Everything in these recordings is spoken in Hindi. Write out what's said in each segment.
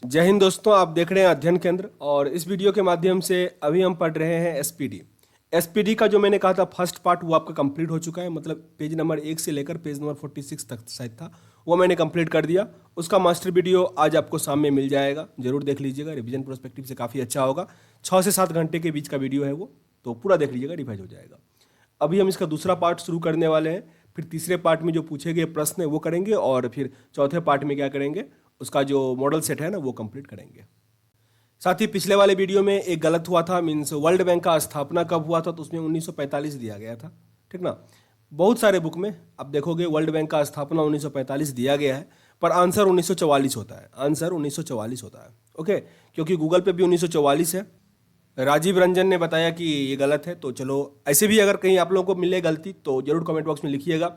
जय हिंद दोस्तों, आप देख रहे हैं अध्ययन केंद्र और इस वीडियो के माध्यम से अभी हम पढ़ रहे हैं एसपीडी। एसपीडी का जो मैंने कहा था फर्स्ट पार्ट वो आपका कंप्लीट हो चुका है, मतलब पेज नंबर 1 से लेकर पेज नंबर 46 तक शायद था, वो मैंने कंप्लीट कर दिया। उसका मास्टर वीडियो आज आपको सामने मिल जाएगा, जरूर देख लीजिएगा। रिवीजन प्रोस्पेक्टिव से काफ़ी अच्छा होगा। 6 से 7 घंटे के बीच का वीडियो है वो, तो पूरा देख लीजिएगा, रिवाइज हो जाएगा। अभी हम इसका दूसरा पार्ट शुरू करने वाले हैं। फिर तीसरे पार्ट में जो पूछे गए प्रश्न है वो करेंगे और फिर चौथे पार्ट में क्या करेंगे, उसका जो मॉडल सेट है ना वो कंप्लीट करेंगे। साथ ही पिछले वाले वीडियो में एक गलत हुआ था, मीन्स वर्ल्ड बैंक का स्थापना कब हुआ था, तो उसमें 1945 दिया गया था, ठीक ना। बहुत सारे बुक में आप देखोगे वर्ल्ड बैंक का स्थापना 1945 दिया गया है, पर आंसर 1944 होता है। आंसर 1944 होता है, ओके। क्योंकि गूगल पे भी 1944 है। राजीव रंजन ने बताया कि ये गलत है, तो चलो ऐसे भी अगर कहीं आप लोगों को मिले गलती तो जरूर कमेंट बॉक्स में लिखिएगा,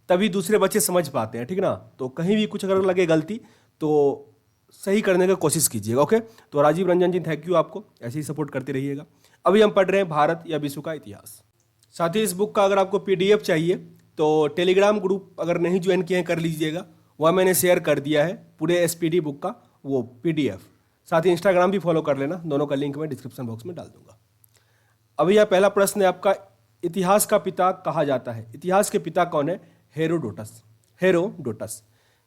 तभी दूसरे बच्चे समझ पाते हैं, ठीक ना। तो कहीं भी कुछ अगर लगे गलती तो सही करने का कोशिश कीजिएगा, ओके। तो राजीव रंजन जी, थैंक यू, आपको ऐसे ही सपोर्ट करते रहिएगा। अभी हम पढ़ रहे हैं भारत या विश्व का इतिहास। साथ ही इस बुक का अगर आपको पीडीएफ चाहिए तो टेलीग्राम ग्रुप अगर नहीं ज्वाइन किए हैं कर लीजिएगा, वह मैंने शेयर कर दिया है पूरे एसपीडी बुक का वो पीडीएफ। साथ ही इंस्टाग्राम भी फॉलो कर लेना, दोनों का लिंक मैं डिस्क्रिप्शन बॉक्स में डाल दूंगा। अभी यह पहला प्रश्न है आपका, इतिहास का पिता कहा जाता है। इतिहास के पिता कौन है? हेरोडोटस। हेरोडोटस।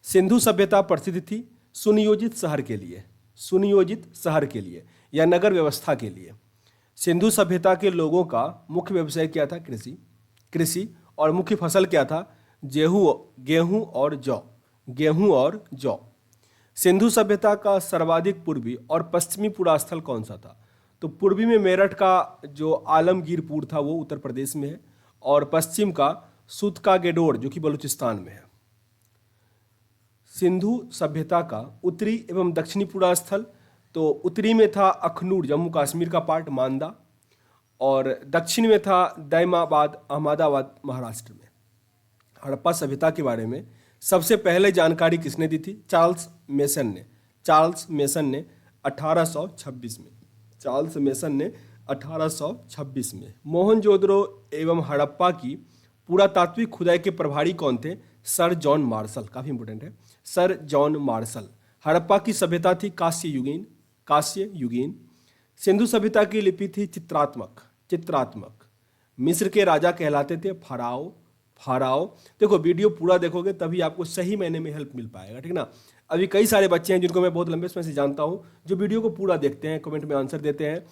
सिंधु सभ्यता प्रसिद्ध थी सुनियोजित शहर के लिए, सुनियोजित शहर के लिए या नगर व्यवस्था के लिए। सिंधु सभ्यता के लोगों का मुख्य व्यवसाय क्या था? कृषि। कृषि और मुख्य फसल क्या था? गेहूं और जौ। गेहूं और जौ। सिंधु सभ्यता का सर्वाधिक पूर्वी और पश्चिमी पुरास्थल कौन सा था? तो पूर्वी में मेरठ का जो आलमगीरपुर था वो उत्तर प्रदेश में है, और पश्चिम का सुत का गेडोर जो कि बलूचिस्तान में है। सिंधु सभ्यता का उत्तरी एवं दक्षिणी पुरास्थल, तो उत्तरी में था अखनूर जम्मू कश्मीर का पार्ट मांदा, और दक्षिण में था दैमाबाद अहमदाबाद महाराष्ट्र में। हड़प्पा सभ्यता के बारे में सबसे पहले जानकारी किसने दी थी? चार्ल्स मेसन ने। चार्ल्स मेसन ने 1826 में। चार्ल्स मेसन ने 1826 में। मोहनजोदड़ो एवं हड़प्पा की पुरातात्विक खुदाई के प्रभारी कौन थे? Sir John Marshall. काफी इंपोर्टेंट है, सर जॉन मार्शल। हड़प्पा की सभ्यता थी कांस्य युगीन। कांस्य युगीन। सिंधु सभ्यता की लिपि थी चित्रात्मक। चित्रात्मक। मिस्र के राजा कहलाते थे फाराओ। फाराओ। देखो वीडियो पूरा देखोगे तभी आपको सही मायने में हेल्प मिल पाएगा, ठीक ना। अभी कई सारे बच्चे हैं जिनको मैं बहुत लंबे समय से जानता हूँ, जो वीडियो को पूरा देखते हैं, कमेंट में आंसर देते हैं।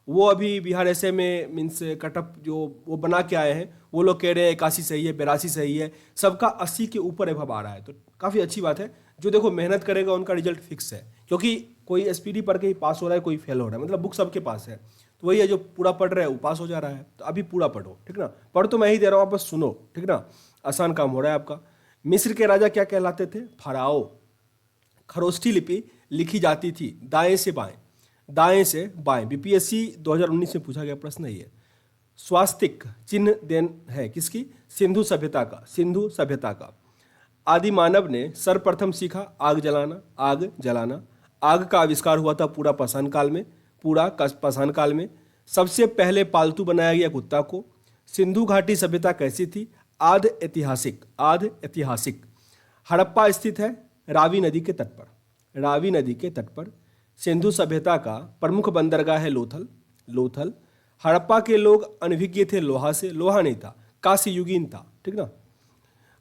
वो अभी बिहार ऐसे में मीन्स कटअप जो वो बना के आए हैं, वो लोग कह रहे हैं 81 सही है, 82 सही है, सबका 80 के ऊपर एभव आ रहा है, तो काफ़ी अच्छी बात है। जो देखो मेहनत करेगा उनका रिजल्ट फिक्स है, क्योंकि कोई एसपीडी पढ़ के ही पास हो रहा है, कोई फेल हो रहा है, मतलब बुक सबके पास है। तो वही है, जो पूरा पढ़ रहा है वो पास हो जा रहा है। तो अभी पूरा पढ़ो, ठीक ना। पढ़ तो मैं ही दे रहा हूँ, आप बस सुनो, ठीक ना। आसान काम हो रहा है आपका। मिस्र के राजा क्या कहलाते थे? फाराओ। खरोष्ठी लिपि लिखी जाती थी दाएं से बाएं। दाएं से बाएं। बीपीएससी 2019 में पूछा गया प्रश्न है ये। स्वास्तिक चिन्ह देन है किसकी? सिंधु सभ्यता का। सिंधु सभ्यता का। आदि मानव ने सर्वप्रथम सीखा आग जलाना। आग जलाना। आग का आविष्कार हुआ था पूरा पाषाण काल में। पूरा पाषाण काल में। सबसे पहले पालतू बनाया गया कुत्ता को। सिंधु घाटी सभ्यता कैसी थी? आध ऐतिहासिक। आध ऐतिहासिक। हड़प्पा स्थित है रावी नदी के तट पर। रावी नदी के तट पर। सिंधु सभ्यता का प्रमुख बंदरगाह है लोथल। लोथल। हड़प्पा के लोग अनभिज्ञ थे लोहा से। लोहा नहीं था, कांस्य युगीन था, ठीक ना।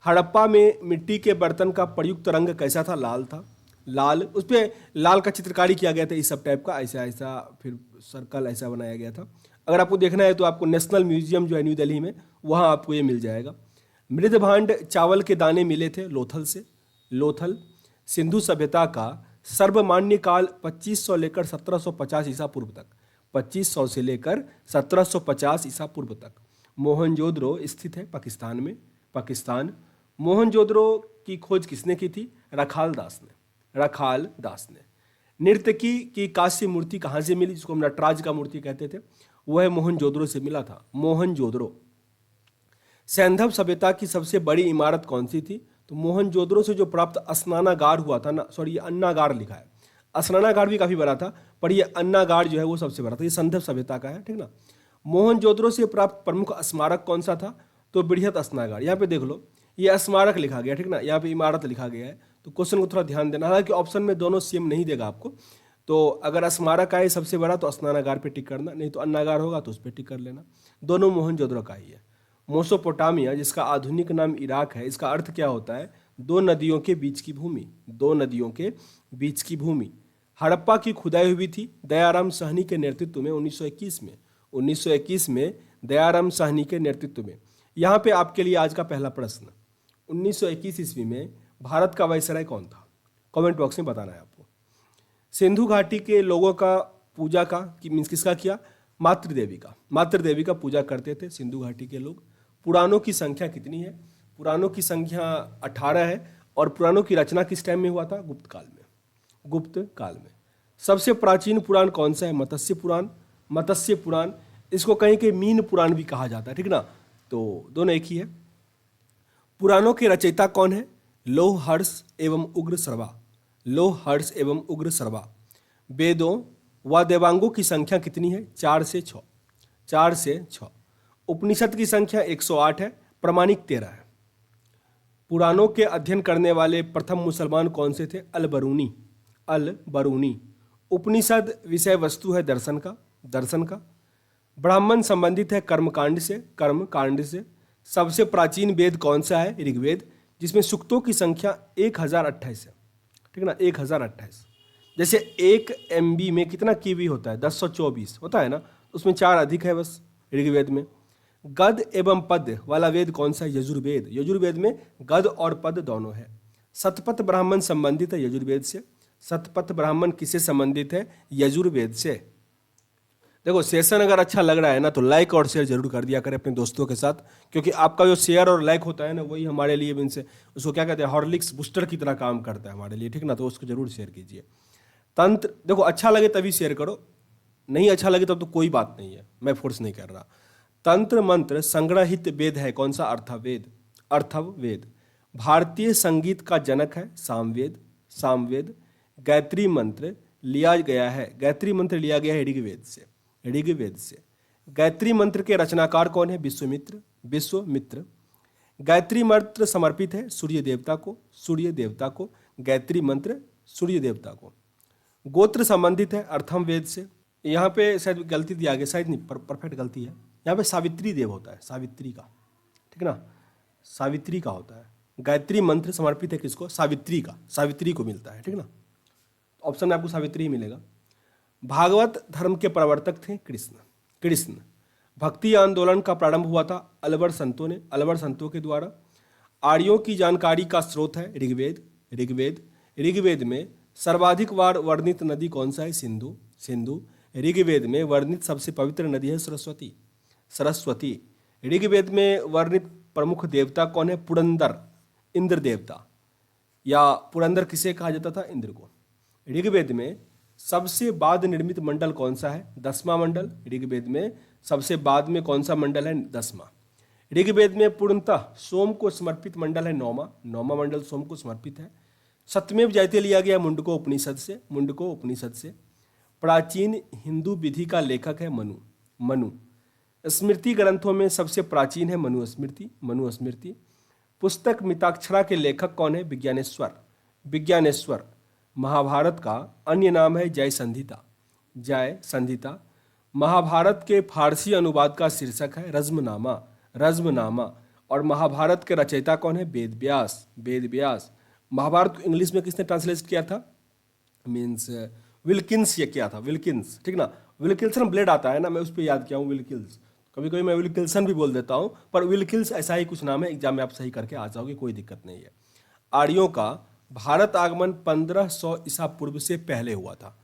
हड़प्पा में मिट्टी के बर्तन का प्रयुक्त रंग कैसा था? लाल था। लाल। उस पर लाल का चित्रकारी किया गया था, इस सब टाइप का, ऐसा ऐसा, फिर सर्कल ऐसा बनाया गया था। अगर आपको देखना है तो आपको नेशनल म्यूजियम जो है न्यू दिल्ली में, वहाँ आपको ये मिल जाएगा। मृद भांड चावल के दाने मिले थे लोथल से। लोथल। सिंधु सभ्यता का सर्वमान्य काल 2500 लेकर 1750 ईसा पूर्व तक। 2500 से लेकर 1750 ईसा पूर्व तक। मोहनजोदड़ो स्थित है पाकिस्तान में। पाकिस्तान। मोहनजोदड़ो की खोज किसने की थी? रखाल दास ने। रखाल दास ने। नर्तकी की कांस्य मूर्ति कहाँ से मिली, जिसको हम नटराज का मूर्ति कहते थे, वह है मोहनजोदड़ो से मिला था। मोहनजोदड़ो। सैंधव सभ्यता की सबसे बड़ी इमारत कौन सी थी? तो मोहनजोदड़ो से जो प्राप्त स्नानागार हुआ था ना, सॉरी ये अन्नागार लिखा है। स्नानागार भी काफी बड़ा था, पर ये अन्नागार जो है वो सबसे बड़ा था। ये सैंधव सभ्यता का है, ठीक ना। मोहनजोदड़ो से प्राप्त प्रमुख स्मारक कौन सा था? तो बृहत स्नानागार। यहाँ पे देख लो, ये स्मारक लिखा गया, ठीक ना, यहाँ पे इमारत लिखा गया है, तो क्वेश्चन को थोड़ा ध्यान देना। हालांकि ऑप्शन में दोनों सेम नहीं देगा आपको, तो अगर स्मारक आए सबसे बड़ा तो स्नानागार पे टिक करना, नहीं तो अन्नागार होगा तो उस पर टिक कर लेना। दोनों मोहनजोदड़ो का ही है। मोसोपोटामिया, जिसका आधुनिक नाम इराक है, इसका अर्थ क्या होता है? दो नदियों के बीच की भूमि, दो नदियों के बीच की भूमि। हड़प्पा की खुदाई हुई थी दयाराम साहनी के नेतृत्व में 1921 में, 1921 में दयाराम साहनी के नेतृत्व में। यहाँ पे आपके लिए आज का पहला प्रश्न, 1921 ईस्वी में भारत का वायसराय कौन था? कमेंट बॉक्स में बताना है आपको। सिंधु घाटी के लोगों का पूजा का मीन्स किसका किया? मातृदेवी का। मातृदेवी का पूजा करते थे सिंधु घाटी के लोग। पुराणों की संख्या कितनी है? पुराणों की संख्या 18 है। और पुराणों की रचना किस टाइम में हुआ था? गुप्त काल में, गुप्त काल में। सबसे प्राचीन पुराण कौन सा है? मत्स्य पुराण, मत्स्य पुराण। इसको कहीं के मीन पुराण भी कहा जाता है, ठीक ना? तो दोनों एक ही है। पुराणों के रचयिता कौन है? लोह, हर्ष एवं उग्र सर्वा, लोह, हर्ष एवं उग्र सर्वा। वेदों व देवांगों की संख्या कितनी है? 4 से 6, 4 से 6। उपनिषद की संख्या 108 है, प्रमाणिक 13 है। पुराणों के अध्ययन करने वाले प्रथम मुसलमान कौन से थे? अल बरूनी, अल बरूनी। उपनिषद विषय वस्तु है दर्शन का, दर्शन का। ब्राह्मण संबंधित है कर्मकांड से, कर्मकांड से। सबसे प्राचीन वेद कौन सा है? ऋग्वेद, जिसमें सूक्तों की संख्या 1028 है, ठीक ना? 1028। जैसे 1 MB में कितना कीवी होता है? 1024 होता है ना, उसमें 4 अधिक है बस ऋग्वेद में। गद एवं पद वाला वेद कौन सा है? यजुर्वेद, यजुर्वेद में गद और पद दोनों है। शतपथ ब्राह्मण संबंधित है यजुर्वेद से। शतपथ ब्राह्मण किससे संबंधित है? यजुर्वेद से। देखो सेशन अगर अच्छा लग रहा है ना तो लाइक और शेयर जरूर कर दिया करें अपने दोस्तों के साथ, क्योंकि आपका जो शेयर और लाइक होता है ना वही हमारे लिए इनसे उसको क्या कहते हैं, हॉर्लिक्स बूस्टर की तरह काम करता है हमारे लिए, ठीक ना? तो उसको जरूर शेयर कीजिए। तंत्र, देखो अच्छा लगे तभी शेयर करो, नहीं अच्छा लगे तब तो कोई बात नहीं है, मैं फोर्स नहीं कर रहा। तंत्र मंत्र संग्रहित वेद है कौन सा? अर्थववेद, अर्थववेद। भारतीय संगीत का जनक है सामवेद, सामवेद। गायत्री मंत्र लिया गया है, गायत्री मंत्र लिया गया है ऋग्वेद से, ऋग्वेद से। गायत्री मंत्र के रचनाकार कौन है? विश्वामित्र, विश्वामित्र। गायत्री मंत्र समर्पित है सूर्य देवता को, सूर्य देवता को। गायत्री मंत्र सूर्य देवता को। गोत्र संबंधित है अर्थम वेद से। यहाँ पे शायद गलती दिया गया, शायद नहीं, परफेक्ट गलती है। यहाँ पे सावित्री देव होता है, सावित्री का, ठीक ना? सावित्री का होता है। गायत्री मंत्र समर्पित है किसको? सावित्री का, सावित्री को मिलता है, ठीक ना? ऑप्शन में आपको सावित्री ही मिलेगा। भागवत धर्म के प्रवर्तक थे कृष्ण, कृष्ण। भक्ति आंदोलन का प्रारंभ हुआ था अलवर संतों ने, अलवर संतों के द्वारा। आर्यों की जानकारी का स्रोत है ऋग्वेद, ऋग्वेद। ऋग्वेद में सर्वाधिक बार वर्णित नदी कौन सा है? सिंधु, सिंधु। ऋग्वेद में वर्णित सबसे पवित्र नदी है सरस्वती, सरस्वती। ऋग्वेद में वर्णित प्रमुख देवता कौन है? पुरंदर, इंद्र देवता, या पुरंदर किसे कहा जाता था? इंद्र को। ऋग्वेद में सबसे बाद निर्मित मंडल कौन सा है? 10वां मंडल। ऋग्वेद में सबसे बाद में कौन सा मंडल है? 10वां। ऋग्वेद में पूर्णतः सोम को समर्पित मंडल है 9वां, 9वां मंडल सोम को समर्पित है। सत्यमेव जयते लिया गया मुंडको उपनिषद से, मुंडको उपनिषद से। प्राचीन हिंदू विधि का लेखक है मनु, मनु। स्मृति ग्रंथों में सबसे प्राचीन है मनुस्मृति, मनुस्मृति। पुस्तक मिताक्षरा के लेखक कौन है? विज्ञानेश्वर, विज्ञानेश्वर। महाभारत का अन्य नाम है जय संहिता, जय संहिता। महाभारत के फारसी अनुवाद का शीर्षक है रज्मनामा, रज्मनामा। और महाभारत के रचयिता कौन है? वेद व्यास, वेद व्यास। महाभारत को इंग्लिश में किसने ट्रांसलेट किया था? मीन्स विल्किंस, ये किया था विल्किंस, ठीक ना? विल्किंसन ब्लेड आता है ना, मैं उस पर याद किया हूँ विल्किंस। कभी कभी मैं विल्किंसन भी बोल देता हूँ, पर विल्किंस ऐसा ही कुछ नाम है। एग्जाम में आप सही करके आ जाओगे, कोई दिक्कत नहीं है। आर्यों का भारत आगमन 1500 ईसा पूर्व से पहले हुआ था।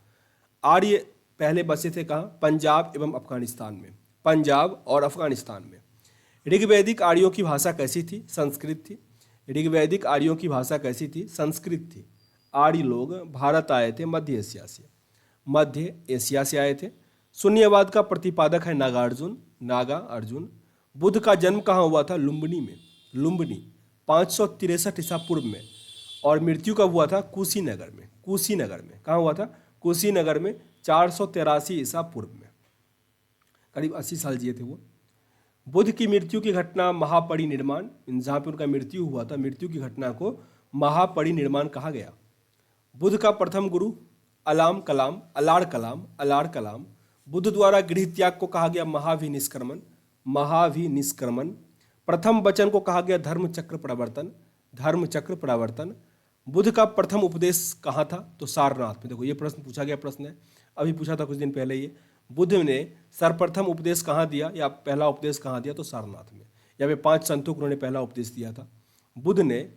आर्य पहले बसे थे कहाँ? पंजाब एवं अफगानिस्तान में, पंजाब और अफगानिस्तान में। ऋग्वैदिक आर्यों की भाषा कैसी थी? संस्कृत थी। ऋग्वैदिक आर्यों की भाषा कैसी थी? संस्कृत थी। आर्य लोग भारत आए थे मध्य एशिया से, मध्य एशिया से आए थे। शून्यवाद का प्रतिपादक है नागार्जुन, नागा अर्जुन। बुद्ध का जन्म कहाँ हुआ था? लुम्बिनी में, लुम्बिनी 563 ईसा पूर्व में। और मृत्यु कब हुआ था? कुशीनगर में, कुशीनगर में। कहाँ हुआ था? कुशीनगर में 483 ईसा पूर्व में, करीब 80 साल जिए थे वो। बुद्ध की मृत्यु की घटना महापरिनिर्वाण, जहाँ पे उनका मृत्यु हुआ था, मृत्यु की घटना को महापरिनिर्वाण कहा गया। बुद्ध का प्रथम गुरु अलाड़ कलाम। बुद्ध द्वारा गृह त्याग को कहा गया महाभिनिष्क्रमण। प्रथम वचन को कहा गया धर्म चक्र प्रवर्तन। बुद्ध का प्रथम उपदेश कहाँ था? तो सारनाथ में। देखो ये प्रश्न पूछा गया प्रश्न है, अभी पूछा था कुछ दिन पहले। ये बुद्ध ने सर्वप्रथम उपदेश कहाँ दिया या पहला उपदेश कहाँ दिया? तो सारनाथ में। यहाँ पे 5 संतों को उन्होंने पहला उपदेश दिया था। बुद्ध ने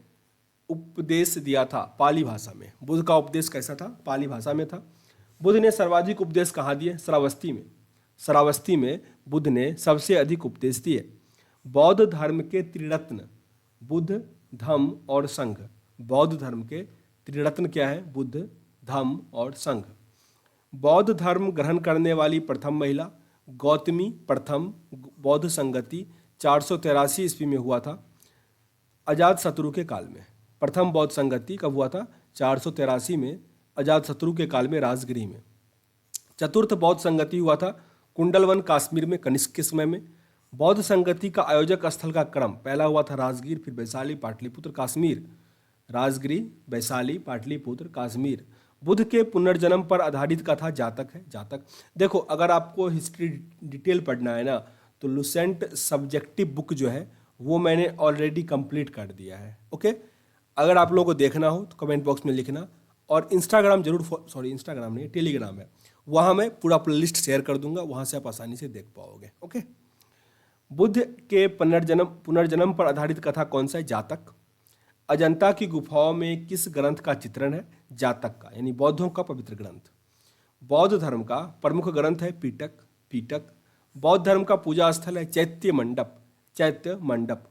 उपदेश दिया था पाली भाषा में। बुद्ध का उपदेश कैसा था? पाली भाषा में था। बुद्ध ने सर्वाधिक उपदेश कहाँ दिए? श्रावस्ती में बुद्ध ने सबसे अधिक उपदेश दिए। बौद्ध धर्म के त्रिरत्न बुद्ध, धम्म और संघ। बौद्ध धर्म के त्रिरत्न क्या है? बुद्ध, धम्म और संघ। बौद्ध धर्म ग्रहण करने वाली प्रथम महिला गौतमी प्रथम बौद्ध संगति 483 ईस्वी में हुआ था, अजातशत्रु के काल में। प्रथम बौद्ध संगति कब हुआ था? 483 में, अजातशत्रु के काल में, राजगृह में। चतुर्थ बौद्ध संगति हुआ था कुंडलवन कश्मीर में, कनिष्क के समय में। बौद्ध संगति का आयोजक स्थल का क्रम पहला हुआ था राजगीर, फिर वैशाली, पाटलिपुत्र, कश्मीर। राजगीर, वैशाली, पाटलिपुत्र, कश्मीर। बुद्ध के पुनर्जन्म पर आधारित कथा जातक है। जातक देखो, अगर आपको हिस्ट्री डिटेल पढ़ना है ना, तो लुसेंट सब्जेक्टिव बुक जो है वो मैंने ऑलरेडी कंप्लीट कर दिया है। ओके, अगर आप लोगों को देखना हो तो कमेंट बॉक्स में लिखना। और इंस्टाग्राम जरूर इंस्टाग्राम नहीं, टेलीग्राम है, वहाँ मैं पूरा प्लेलिस्ट शेयर कर दूंगा, वहाँ से आप आसानी से देख पाओगे। ओके, बुद्ध के पुनर्जन्म पर आधारित कथा कौन सा है? जातक। अजंता की गुफाओं में किस ग्रंथ का चित्रण है? जातक का, यानी बौद्धों का पवित्र ग्रंथ। बौद्ध धर्म का प्रमुख ग्रंथ है पीटक। बौद्ध धर्म का पूजा स्थल है चैत्य मंडप।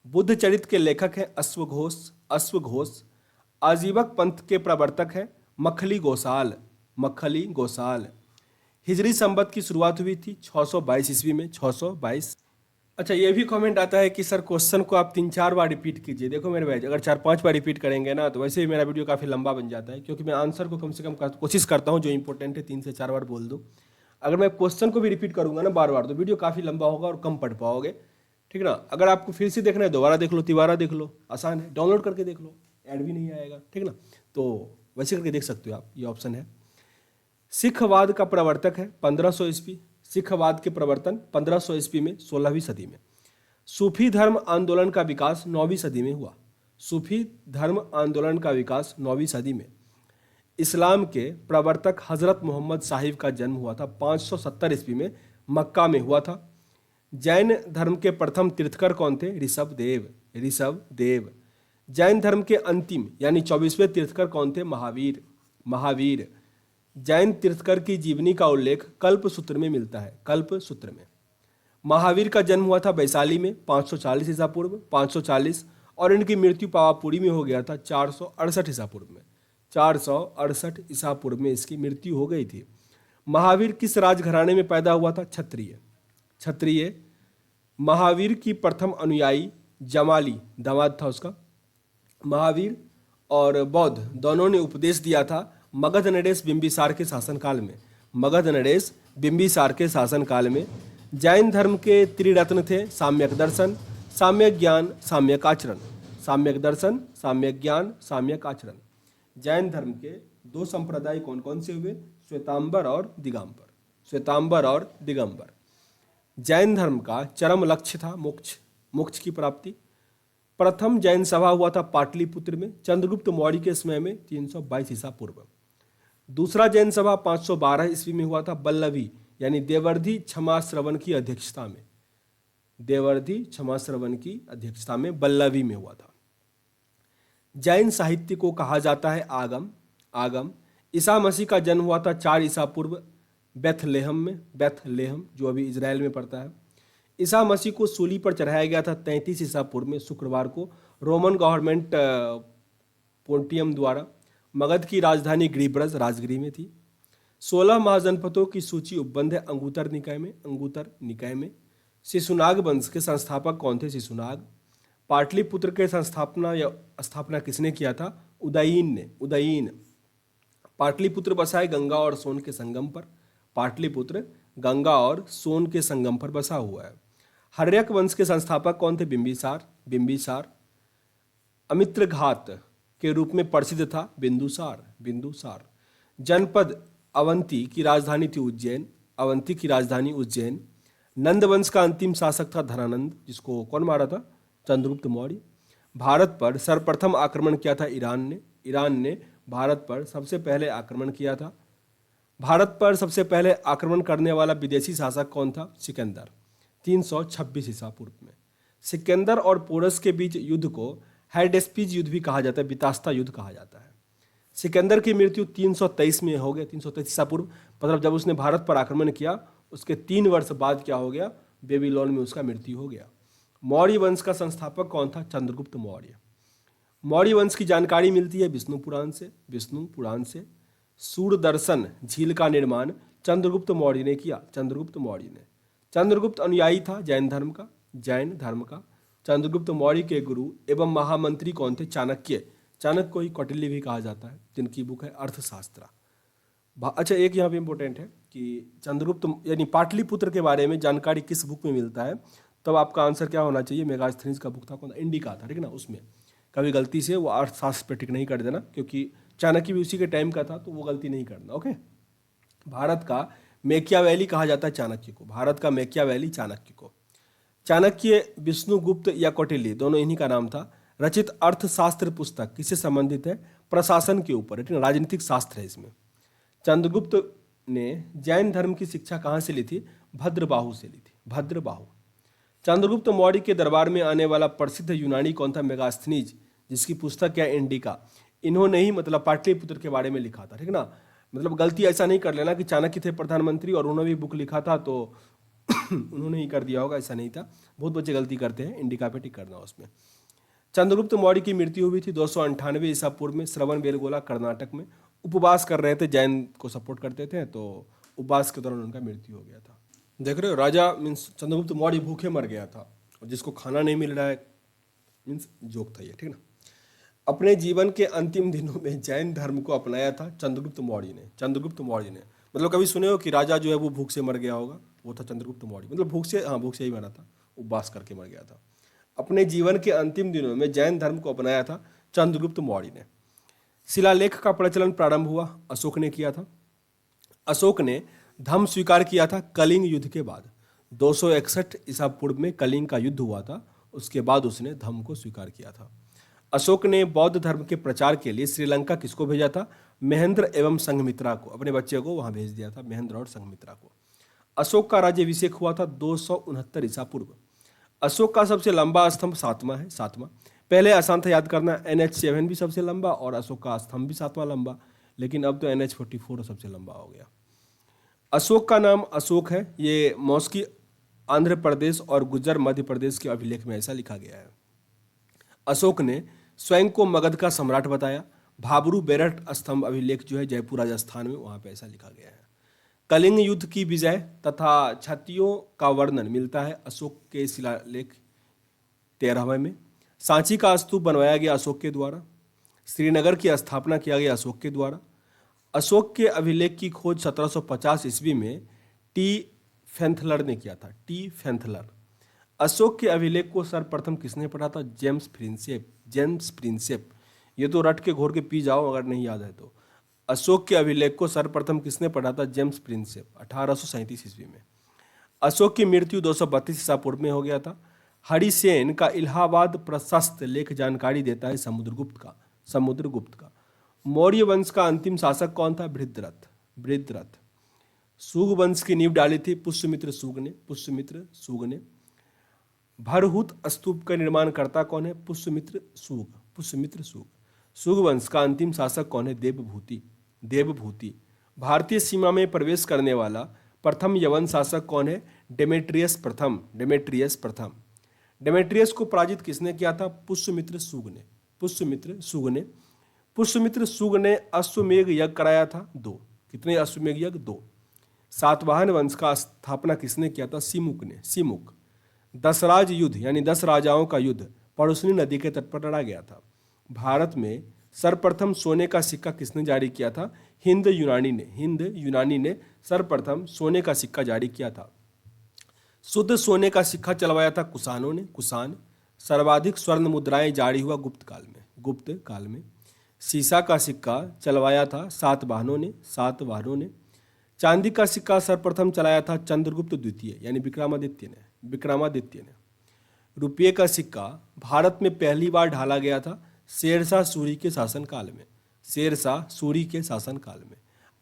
बुद्ध चरित्र के लेखक हैं अश्वघोष। आजीवक पंथ के प्रवर्तक हैं मखली गोसाल। हिजरी संवत की शुरुआत हुई थी 622 ईस्वी में, 622। अच्छा, ये भी कमेंट आता है कि सर क्वेश्चन को आप 3-4 बार रिपीट कीजिए। देखो मेरे भाई, अगर 4-5 बार रिपीट करेंगे ना तो वैसे ही मेरा वीडियो काफ़ी लंबा बन जाता है, क्योंकि मैं आंसर को कम से कम कोशिश करता हूँ जो इंपॉर्टेंट है 3 से 4 बार बोल दूँ। अगर मैं क्वेश्चन को भी रिपीट करूँगा ना बार बार, तो वीडियो काफ़ी लंबा होगा और कम पढ़ पाओगे, ठीक ना। अगर आपको फिर से देखना है, दोबारा देख लो, तिबारा देख लो, आसान है, डाउनलोड करके देख लो, ऐड भी नहीं आएगा, ठीक ना। तो वैसे करके देख सकते हो आप, ये ऑप्शन है। सिखवाद का प्रवर्तक है 1500 ईस्वी। सिखवाद के प्रवर्तन 1500 ईस्वी में, 16वीं सदी में। सूफी धर्म आंदोलन का विकास 9वीं सदी में हुआ। सूफी धर्म आंदोलन का विकास 9वीं सदी में। इस्लाम के प्रवर्तक हजरत मोहम्मद साहिब का जन्म हुआ था 570 ईस्वी में, मक्का में हुआ था। जैन धर्म के प्रथम तीर्थकर कौन थे? ऋषभदेव। जैन धर्म के अंतिम यानी 24वें तीर्थकर कौन थे? महावीर। जैन तीर्थकर की जीवनी का उल्लेख कल्पसूत्र में मिलता है, कल्पसूत्र में। महावीर का जन्म हुआ था वैशाली में 540 ईसा पूर्व, 540, और इनकी मृत्यु पावापुरी में हो गया था 468 ईसा पूर्व में। 468 ईसा पूर्व में इसकी मृत्यु हो गई थी। महावीर किस राजघराने में पैदा हुआ था? क्षत्रिय। महावीर की प्रथम अनुयायी जमाली दामाद था उसका। महावीर और बौद्ध दोनों ने उपदेश दिया था मगध नरेश बिंबिसार के शासनकाल में। जैन धर्म के त्रिरत्न थे साम्यक दर्शन, साम्यक ज्ञान, साम्यक आचरण। साम्यक दर्शन, साम्यक ज्ञान, साम्यक आचरण। जैन धर्म के 2 संप्रदाय कौन कौन से हुए? श्वेतांबर और दिगंबर। जैन धर्म का चरम लक्ष्य था मोक्ष की प्राप्ति। प्रथम जैन सभा हुआ था पाटलिपुत्र में चंद्रगुप्त मौर्य के समय में 322 ईसा पूर्व। दूसरा जैन सभा 512 ईस्वी में हुआ था बल्लभी यानी देवर्धि क्षमा श्रवण की अध्यक्षता में बल्लभी में हुआ था। जैन साहित्य को कहा जाता है आगम। ईसा मसीह का जन्म हुआ था 4 ईसा पूर्व बेथलेहम जो अभी इजराइल में पड़ता है। ईसा मसीह को सूली पर चढ़ाया गया था 33 ईसा पूर्व में शुक्रवार को रोमन गवर्नमेंट पोंटियम द्वारा। मगध की राजधानी ग्रीब्रज राजगृह में थी। 16 महाजनपदों की सूची उपबंध है अंगुतर निकाय में। शिशुनाग वंश के संस्थापक कौन थे? शिशुनाग। पाटलिपुत्र के स्थापना किसने किया था? उदयीन। पाटलिपुत्र बसा है गंगा और सोन के संगम पर। पाटलिपुत्र गंगा और सोन के संगम पर बसा हुआ है। हर्यक वंश के संस्थापक कौन थे? बिंबिसार। अमित्रघात के रूप में प्रसिद्ध था? बिंदुसार। बिंदुसार। जनपद अवंती की राजधानी थी उज्जैन। अवंती की राजधानी उज्जैन। नंद वंश का अंतिम शासक था धनानंद, जिसको कौन मारा था? चंद्रगुप्त मौर्य। भारत पर सर्वप्रथम आक्रमण किया था ईरान ने। ईरान ने भारत पर सबसे पहले आक्रमण किया था। भारत पर सबसे पहले आक्रमण करने वाला विदेशी शासक कौन था? सिकंदर। 326 ईसा पूर्व में। सिकंदर और पोरस के बीच युद्ध को हेडेस्पीज युद्ध भी कहा जाता है, वितास्ता युद्ध कहा जाता है। सिकंदर की मृत्यु 323 में हो गया, 323 ईसा पूर्व, मतलब जब उसने भारत पर आक्रमण किया उसके 3 वर्ष बाद क्या हो गया? बेबीलोन में उसका मृत्यु हो गया। मौर्य वंश का संस्थापक कौन था? चंद्रगुप्त मौर्य। मौर्य वंश की जानकारी मिलती है विष्णु पुराण से। विष्णु पुराण से सूरदर्शन झील का निर्माण चंद्रगुप्त मौर्य ने किया। चंद्रगुप्त मौर्य ने। चंद्रगुप्त अनुयायी था जैन धर्म का। जैन धर्म का। चंद्रगुप्त मौर्य के गुरु एवं महामंत्री कौन थे? चाणक्य। चाणक्य को ही कौटिल्य भी कहा जाता है, जिनकी बुक है अर्थशास्त्र। अच्छा, एक यहाँ पे इंपॉर्टेंट है कि चंद्रगुप्त यानी पाटलिपुत्र के बारे में जानकारी किस बुक में मिलता है, तब आपका आंसर क्या होना चाहिए? मेगास्थनीज का बुक था, कौन था? इंडिका था, ठीक है ना। उसमें कभी गलती से वो अर्थशास्त्र पे टिक नहीं कर देना, क्योंकि चाणक्य भी उसी के टाइम का था, तो वो गलती नहीं करना। ओके। भारत का मैकियावेली कहा जाता है चाणक्य को। भारत का मैकियावेली चाणक्य को। चाणक्य, विष्णुगुप्त या कौटिल्य, दोनों इन्हीं का नाम था। रचित अर्थशास्त्र पुस्तक किससे संबंधित है? प्रशासन के ऊपर है, ठीक है, राजनीतिक शास्त्र है इसमें। चंद्रगुप्त ने जैन धर्म की शिक्षा कहाँ से ली थी? भद्रबाहु से ली थी। भद्रबाहु। चंद्रगुप्त मौर्य के दरबार में आने वाला प्रसिद्ध यूनानी कौन था? मेगास्थनीज, जिसकी पुस्तक क्या? इंडिका। इन्होंने ही मतलब पाटलिपुत्र के बारे में लिखा था, ठीक है ना। मतलब गलती ऐसा नहीं कर लेना कि चाणक्य थे प्रधानमंत्री और उन्होंने भी बुक लिखा था तो उन्होंने ही कर दिया होगा, ऐसा नहीं था। बहुत बच्चे गलती करते हैं, इंडिका पे टिक करना उसमें। चंद्रगुप्त मौर्य की मृत्यु हुई थी 298 ईसा पूर्व में श्रवणबेलगोला, कर्नाटक में। उपवास कर रहे थे, जैन को सपोर्ट करते थे, तो उपवास के दौरान उनका मृत्यु हो गया था। देख रहे हो, राजा मीन्स चंद्रगुप्त मौर्य भूखे मर गया था, और जिसको खाना नहीं मिल रहा है, मीन्स जोक था ये, ठीक ना। अपने जीवन के अंतिम दिनों में जैन धर्म को अपनाया था चंद्रगुप्त मौर्य ने। चंद्रगुप्त मौर्य ने, मतलब कभी सुने हो कि राजा जो है वो भूख से मर गया होगा? वो था चंद्रगुप्त मौर्य। मतलब भूख से, हाँ, भूख से ही मरा था, उपवास करके मर गया था। अपने जीवन के अंतिम दिनों में जैन धर्म को अपनाया था चंद्रगुप्त मौर्य ने। शिलालेख का प्रचलन प्रारंभ हुआ अशोक ने किया था। अशोक ने धम्म स्वीकार किया था कलिंग युद्ध के बाद। 261 ईसा पूर्व में कलिंग का युद्ध हुआ था, उसके बाद उसने धम्म को स्वीकार किया था। अशोक ने बौद्ध धर्म के प्रचार के लिए श्रीलंका किसको भेजा था? महेंद्र एवं संघमित्रा को। अपने बच्चे को वहां भेज दिया था, महेंद्र और संघमित्रा को। अशोक का राज्याभिषेक हुआ था 269 ईसा पूर्व। अशोक का सबसे लंबा स्तंभ 7वां है, 7वां। पहले आसान था याद करना, NH7 भी सबसे लंबा और अशोक का स्तंभ भी 7वां लंबा, लेकिन अब तो NH44 सबसे लंबा हो गया। अशोक का नाम अशोक है, ये मौस्की आंध्र प्रदेश और गुजर मध्य प्रदेश के अभिलेख में ऐसा लिखा गया है। अशोक ने स्वयं को मगध का सम्राट बताया। भाबरू बेरठ स्तंभ अभिलेख जो है जयपुर राजस्थान में, वहां पे ऐसा लिखा गया है। कलिंग युद्ध की विजय तथा क्षतियों का वर्णन मिलता है अशोक के शिलालेख 13वें में। सांची का स्तूप बनवाया गया अशोक के द्वारा। श्रीनगर की स्थापना किया गया अशोक के द्वारा। अशोक के अभिलेख की खोज 1750 ईस्वी में टी फेंथलर ने किया था। टी फेंथलर। अशोक के अभिलेख को सर्वप्रथम किसने पढ़ा था? James Prinsep. James Prinsep. ये तो रट के घोर के पी जाओ अगर नहीं याद है तो। अशोक के अभिलेख को सर्वप्रथम किसने पढ़ा था? जेम्स प्रिंसेप, 1837 ईस्वी में। अशोक की मृत्यु 232 ईसा पूर्व में हो गया था। हरिसेन का इलाहाबाद प्रशस्त लेख जानकारी देता है समुद्रगुप्त का। समुद्रगुप्त का। मौर्य वंश का अंतिम शासक कौन था? बृहद्रथ। बृहद्रथ। सूग वंश की नींव डाली थी पुष्यमित्र सूग ने। पुष्यमित्र सूग ने। भरहुत स्तूप का निर्माण करता कौन है? पुष्यमित्र सूग। पुष्यमित्र सूग। सूग वंश का अंतिम शासक कौन है? देवभूति। देवभूति। भारतीय सीमा में प्रवेश करने वाला प्रथम यवन शासक कौन है? डेमेट्रियस प्रथम। डेमेट्रियस प्रथम। डेमेट्रियस को पराजित किसने किया था? पुष्यमित्र सूग ने। पुष्यमित्र सूग ने। पुष्यमित्र सूग ने अश्वमेघ यज्ञ कराया था 2। कितने अश्वमेघ यज्ञ? 2। सातवाहन वंश का स्थापना किसने किया था? सिमुक ने। सिमुक। दशराज युद्ध यानी 10 राजाओं का युद्ध पड़ोसनी नदी के तट पर लड़ा गया था। भारत में सर्वप्रथम सोने का सिक्का किसने जारी किया था? हिंद यूनानी ने। हिंद यूनानी ने सर्वप्रथम सोने का सिक्का जारी किया था। शुद्ध सोने का सिक्का चलवाया था कुषाणों ने। कुषाण। सर्वाधिक स्वर्ण मुद्राएं जारी हुआ गुप्त काल में। गुप्त काल में। सीसा का सिक्का चलवाया था सातवाहनों ने, सातवाहनों ने। चांदी का सिक्का सर्वप्रथम चलाया था चंद्रगुप्त द्वितीय यानी विक्रमादित्य ने, विक्रमादित्य ने। रुपये का सिक्का भारत में पहली बार ढाला गया था शेरशाह सूरी के शासनकाल में, शेरशाह सूरी के शासनकाल में।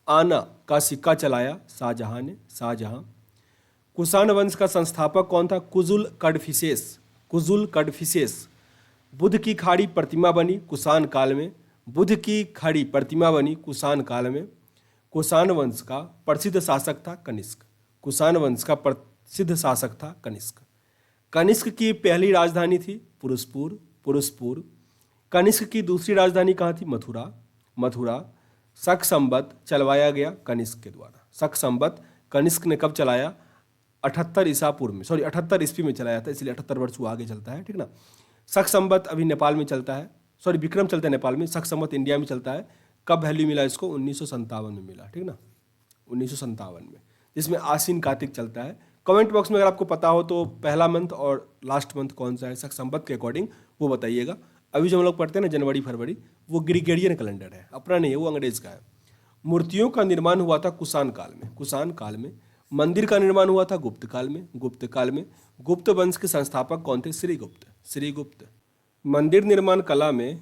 आना का सिक्का चलाया शाहजहां ने, शाहजहां। कुषाण वंश का संस्थापक कौन था? कुजुल कडफिसेस, कुजुल कडफिसेस। बुद्ध की खाड़ी प्रतिमा बनी कुषाण काल में, बुद्ध की खड़ी प्रतिमा बनी कुषाण काल में। कुषाण वंश का प्रसिद्ध शासक था कनिष्क, कुषाण वंश का प्रसिद्ध शासक था कनिष्क। कनिष्क की पहली राजधानी थी पुरुषपुर, पुरुषपुर। कनिष्क की दूसरी राजधानी कहाँ थी? मथुरा, मथुरा। शक संवत चलवाया गया कनिष्क के द्वारा। शक संवत कनिष्क ने कब चलाया? 78 ईसा पूर्व में, सॉरी 78 ईस्वी में चलाया था, इसलिए 78 वर्ष वो आगे चलता है, ठीक ना। शक संवत अभी नेपाल में चलता है, सॉरी विक्रम चलता है नेपाल में, शक संवत इंडिया में चलता है। कब वैल्यू मिला इसको? 1957 में मिला, ठीक ना, 1957 में, जिसमें आसीन कार्तिक चलता है। कमेंट बॉक्स में अगर आपको पता हो तो पहला मंथ और लास्ट मंथ कौन सा है शक संवत के अकॉर्डिंग वो बताइएगा। अभी जो हम लोग पढ़ते हैं ना जनवरी फरवरी, वो ग्रिगोरियन कैलेंडर है, अपना नहीं है, वो अंग्रेज का है। मूर्तियों का निर्माण हुआ था कुषाण काल में, कुषाण काल में। मंदिर का निर्माण हुआ था गुप्त काल में, गुप्त काल में। गुप्त वंश के संस्थापक कौन थे? श्रीगुप्त, श्रीगुप्त। मंदिर निर्माण कला में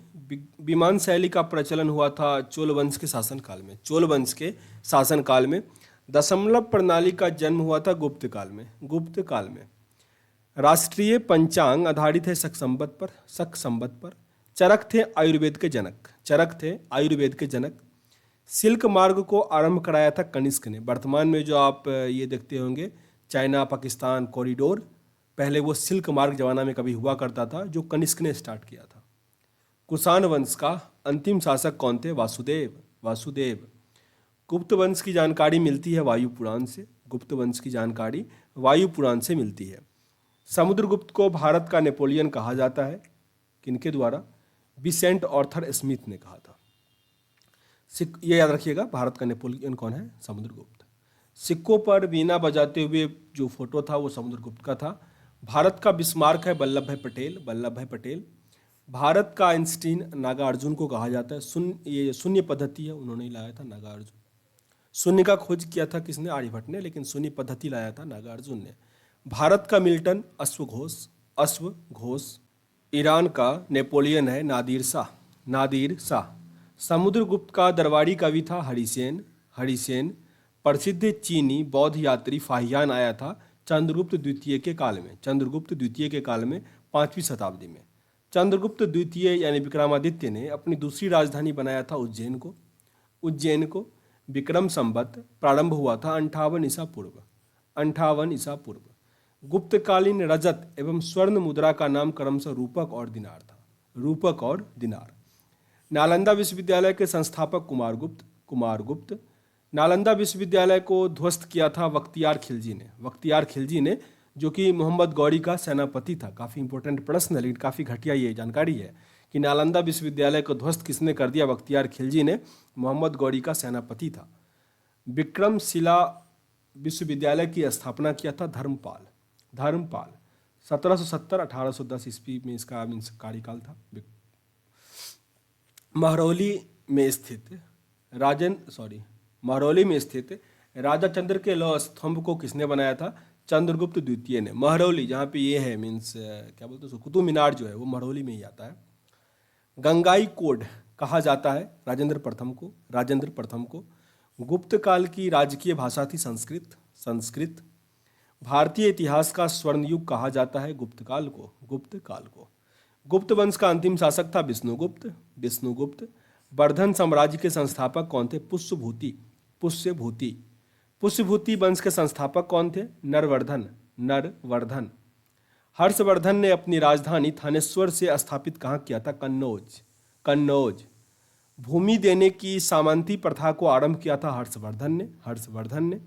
विमान शैली का प्रचलन हुआ था चोल वंश के शासनकाल में, चोल वंश के शासनकाल में। दशमलव प्रणाली का जन्म हुआ था गुप्त काल में, गुप्त काल में। राष्ट्रीय पंचांग आधारित है शक संवत पर, शक संवत पर। चरक थे आयुर्वेद के जनक, चरक थे आयुर्वेद के जनक। सिल्क मार्ग को आरंभ कराया था कनिष्क ने। वर्तमान में जो आप ये देखते होंगे चाइना पाकिस्तान कॉरिडोर, पहले वो सिल्क मार्ग जमाना में कभी हुआ करता था, जो कनिष्क ने स्टार्ट किया था। कुषाण वंश का अंतिम शासक कौन थे? वासुदेव, वासुदेव। गुप्त वंश की जानकारी मिलती है वायु पुराण से, गुप्त वंश की जानकारी वायु पुराण से मिलती है। समुद्रगुप्त को भारत का नेपोलियन कहा जाता है, किनके द्वारा? विसेंट ऑर्थर स्मिथ ने कहा था। ये याद रखिएगा, भारत का नेपोलियन कौन है? समुद्रगुप्त। सिक्कों पर वीणा बजाते हुए जो फोटो था वो समुद्रगुप्त का था। भारत का बिस्मार्क है वल्लभ भाई पटेल, वल्लभ भाई पटेल। भारत का आइंस्टीन नागार्जुन को कहा जाता है। ये शून्य पद्धति है, उन्होंने ही लाया था नागार्जुन। शून्य का खोज किया था किसने? आर्यभट्ट ने, लेकिन शून्य पद्धति लाया था नागार्जुन ने। भारत का मिल्टन अश्वघोष, अश्वघोष। ईरान का नेपोलियन है नादिर शाह, नादिर शाह। समुद्रगुप्त का दरबारी कवि था हरिसेन, हरिसेन। प्रसिद्ध चीनी बौद्ध यात्री फाहियान आया था चंद्रगुप्त द्वितीय के काल में, चंद्रगुप्त द्वितीय के काल में 5वीं शताब्दी में। चंद्रगुप्त द्वितीय यानी विक्रमादित्य ने अपनी दूसरी राजधानी बनाया था उज्जैन को, उज्जैन को। विक्रम संवत प्रारंभ हुआ था 58 ईसा पूर्व, 58 ईसा पूर्व। गुप्तकालीन रजत एवं स्वर्ण मुद्रा का नाम क्रमशः रूपक और दिनार था, रूपक और दिनार। नालंदा विश्वविद्यालय के संस्थापक कुमारगुप्त, कुमारगुप्त। नालंदा विश्वविद्यालय को ध्वस्त किया था बख्तियार खिलजी ने, बख्तियार खिलजी ने, जो कि मोहम्मद गौरी का सेनापति था। काफ़ी इंपॉर्टेंट प्रश्न है, लेकिन काफ़ी घटिया ये जानकारी है कि नालंदा विश्वविद्यालय को ध्वस्त किसने कर दिया? बख्तियार खिलजी ने, मोहम्मद गौरी का सेनापति था। विक्रमशिला विश्वविद्यालय की स्थापना किया था धर्मपाल, धर्मपाल। 1770-1810 ईस्वी में इसका कार्यकाल था। महरौली में स्थित महरौली में स्थित राजा चंद्र के लौह स्तंभ को किसने बनाया था? चंद्रगुप्त द्वितीय ने। महरौली जहाँ पे ये है मीन्स क्या बोलते हैं उसको, कुतुब मीनार जो है वो महरौली में ही आता है। गंगाई कोड कहा जाता है राजेंद्र प्रथम को, राजेंद्र प्रथम को। गुप्त काल की राजकीय भाषा थी संस्कृत, संस्कृत। भारतीय इतिहास का स्वर्ण युग कहा जाता है गुप्त काल को, गुप्त काल को। गुप्त वंश का अंतिम शासक था विष्णुगुप्त, विष्णुगुप्त। वर्धन साम्राज्य के संस्थापक कौन थे? पुष्यभूति, पुष्यभूति। पुष्यभूति वंश के संस्थापक कौन थे? नरवर्धन, नरवर्धन। हर्षवर्धन ने अपनी राजधानी थानेश्वर से स्थापित कहाँ किया था? कन्नौज, कन्नौज। भूमि देने की सामंती प्रथा को आरंभ किया था हर्षवर्धन ने, हर्षवर्धन ने।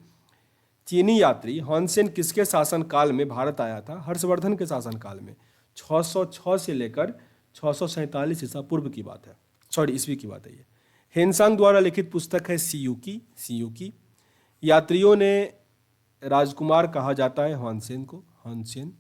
चीनी यात्री हॉनसेन किसके शासनकाल में भारत आया था? हर्षवर्धन के शासनकाल में। 606 से लेकर 647 ईसा पूर्व की बात है, सॉरी ईस्वी की बात है ये। हेनसांग द्वारा लिखित पुस्तक है सीयूकी, सीयूकी। यात्रियों ने राजकुमार कहा जाता है हॉनसेन को, हॉनसेन।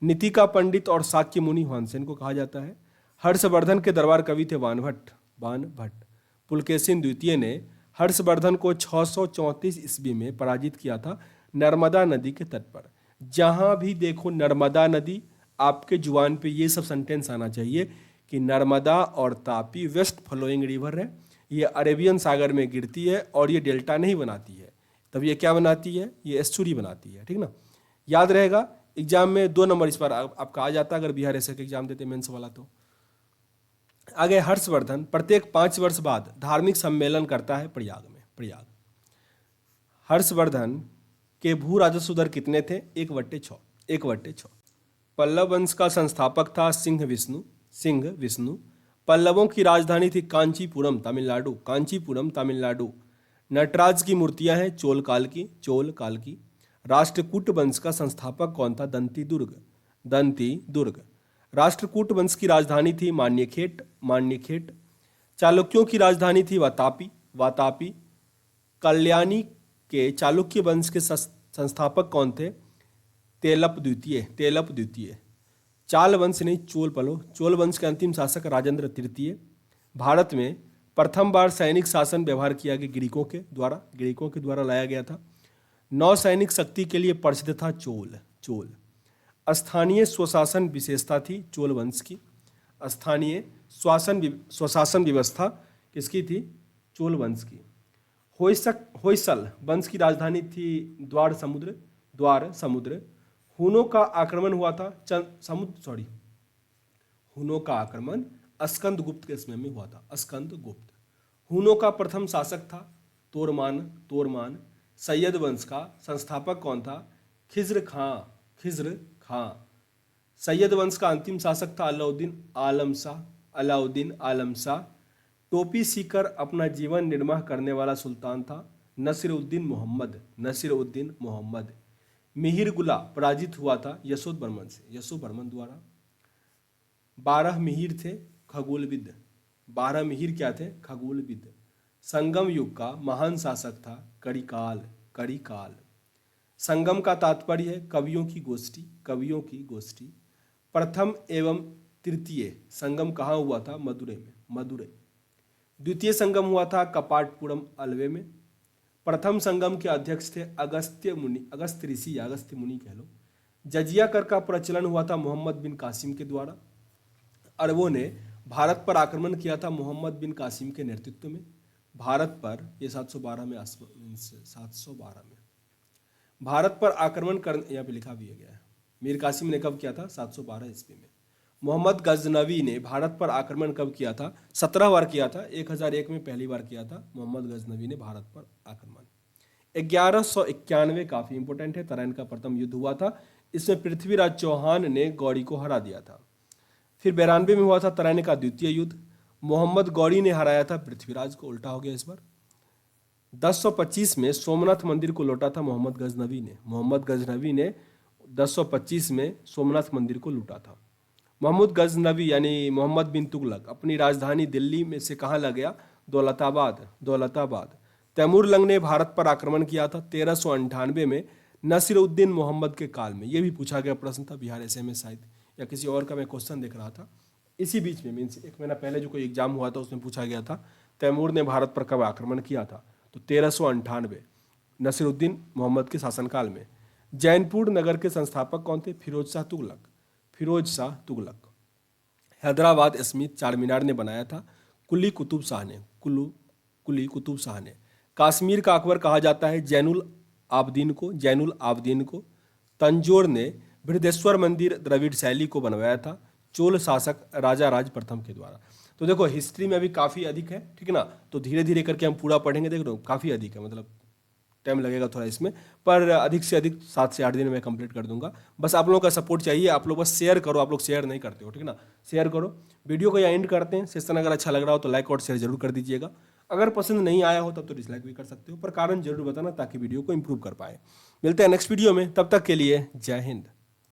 नीति का पंडित और शाक्य मुनि हॉनसेन को कहा जाता है। हर्षवर्धन के दरबार कवि थे वानभट्ट, बाणभट्ट। पुलकेशिन द्वितीय ने हर्षवर्धन को 634 ईस्वी में पराजित किया था नर्मदा नदी के तट पर। जहां भी देखो नर्मदा नदी, आपके जुबान पे ये सब सेंटेंस आना चाहिए कि नर्मदा और तापी वेस्ट फ्लोइंग रिवर है, ये अरेबियन सागर में गिरती है और ये डेल्टा नहीं बनाती है, तब ये क्या बनाती है, ये एस्चुरी बनाती है। ठीक ना, याद रहेगा। एग्जाम में 2 नंबर इस पर आपका आ जाता अगर बिहार ऐसे के एग्जाम देते मेंस वाला। तो आगे हर्षवर्धन प्रत्येक 5 वर्ष बाद धार्मिक सम्मेलन करता है प्रयाग में। प्रयाग। हर्षवर्धन के भू राजस्व दर कितने थे? 1/6। पल्लव वंश का संस्थापक था सिंह विष्णु। पल्लवों की राजधानी थी कांचीपुरम तमिलनाडु। नटराज की मूर्तियां हैं चोल काल की। राष्ट्रकूट वंश का संस्थापक कौन था? दंती दुर्ग। राष्ट्रकूट वंश की राजधानी थी मान्यखेट। चालुक्यों की राजधानी थी वातापी। कल्याणी के चालुक्य वंश के संस्थापक कौन थे? तेलप द्वितीय। चाल वंश नहीं, चोल वंश के अंतिम शासक राजेंद्र तृतीय। भारत में प्रथम बार सैनिक शासन व्यवहार किया गया ग्रीकों के द्वारा लाया गया था। नौ सैनिक शक्ति के लिए प्रसिद्ध था चोल। स्थानीय स्वशासन विशेषता थी चोल वंश की। स्थानीय स्वशासन व्यवस्था किसकी थी? चोल वंश की। होयसल वंश की राजधानी थी द्वार समुद्र। हुनों का आक्रमण हुआ था हुनों का आक्रमण स्कंदगुप्त के समय में हुआ था। स्कंदगुप्त। हुनों का प्रथम शासक था तोरमान। सैयद वंश का संस्थापक कौन था? खिज्र खां। सैयद वंश का अंतिम शासक था अलाउद्दीन आलम शाह। टोपी सीकर अपना जीवन निर्वाह करने वाला सुल्तान था नसीरुद्दीन मोहम्मद। मिहिरगुला पराजित हुआ था यशोवर्मन द्वारा। 12 मिहिर थे खगोलविद। 12 मिहिर क्या थे? खगोलविद। संगम युग का महान शासक था करिकाल। संगम का तात्पर्य है कवियों की गोष्ठी। प्रथम एवं तृतीय संगम कहाँ हुआ था? मदुरै। द्वितीय संगम हुआ था कपाटपुरम अल्वे में। प्रथम संगम के अध्यक्ष थे अगस्त्य मुनि कह लो। जजिया कर का प्रचलन हुआ था मोहम्मद बिन कासिम के द्वारा। अरबों ने भारत पर आक्रमण किया था मोहम्मद बिन कासिम के नेतृत्व में। भारत पर ये 712 में भारत पर आक्रमण कर, यहाँ पे लिखा भी गया है, मीर कासिम ने कब किया था? 712 ईस्वी में। मोहम्मद गजनवी ने भारत पर आक्रमण कब किया था? 17 बार किया था। 1001 में पहली बार किया था मोहम्मद गजनवी ने भारत पर आक्रमण। 1191 काफी इंपोर्टेंट है, तराइन का प्रथम युद्ध हुआ था। इसमें पृथ्वीराज चौहान ने गौरी को हरा दिया था। फिर 92 में हुआ था तराइन का द्वितीय युद्ध। मोहम्मद गौरी ने हराया था पृथ्वीराज को, उल्टा हो गया इस बार। 1025 में सोमनाथ मंदिर को लौटा था मोहम्मद गजनवी ने 1025 में सोमनाथ मंदिर को लूटा था। मोहम्मद गजनवी यानी मोहम्मद बिन तुगलक अपनी राजधानी दिल्ली में से कहाँ ला गया? दौलताबाद। तैमूरलंग ने भारत पर आक्रमण किया था 1398 में नसीरुद्दीन मोहम्मद के काल में। यह भी पूछा गया प्रश्न था बिहार ऐसे में शायद, या किसी और का मैं क्वेश्चन देख रहा था इसी बीच में, मीन्स 1 महीना पहले जो कोई एग्जाम हुआ था उसमें पूछा गया था तैमूर ने भारत पर कब आक्रमण किया था? तो 1398 नसीरुद्दीन मोहम्मद के शासनकाल में। जैनपुर नगर के संस्थापक कौन थे? फिरोज शाह तुगलक। हैदराबाद स्मिथ चारमीनार ने बनाया था कुली कुतुब शाह ने। कश्मीर का अकबर कहा जाता है जैनुल आबदीन को। तंजौर ने बृहदेश्वर मंदिर द्रविड़ शैली को बनवाया था चोल शासक राजा राज प्रथम के द्वारा। तो देखो हिस्ट्री में अभी काफ़ी अधिक है, ठीक है ना, तो धीरे धीरे करके हम पूरा पढ़ेंगे। देख लो काफ़ी अधिक है, मतलब टाइम लगेगा थोड़ा इसमें, पर अधिक से अधिक 7 से 8 दिन में कंप्लीट कर दूंगा। बस आप लोगों का सपोर्ट चाहिए, आप लोग बस शेयर करो, आप लोग शेयर नहीं करते हो, ठीक है ना, शेयर करो। वीडियो को यहाँ एंड करते हैं। सेशन अगर अच्छा लग रहा हो तो लाइक और शेयर जरूर कर दीजिएगा। अगर पसंद नहीं आया हो तब तो डिसलाइक भी कर सकते हो, पर कारण जरूर बताना ताकि वीडियो को इंप्रूव कर पाए। मिलते हैं नेक्स्ट वीडियो में, तब तक के लिए जय हिंद।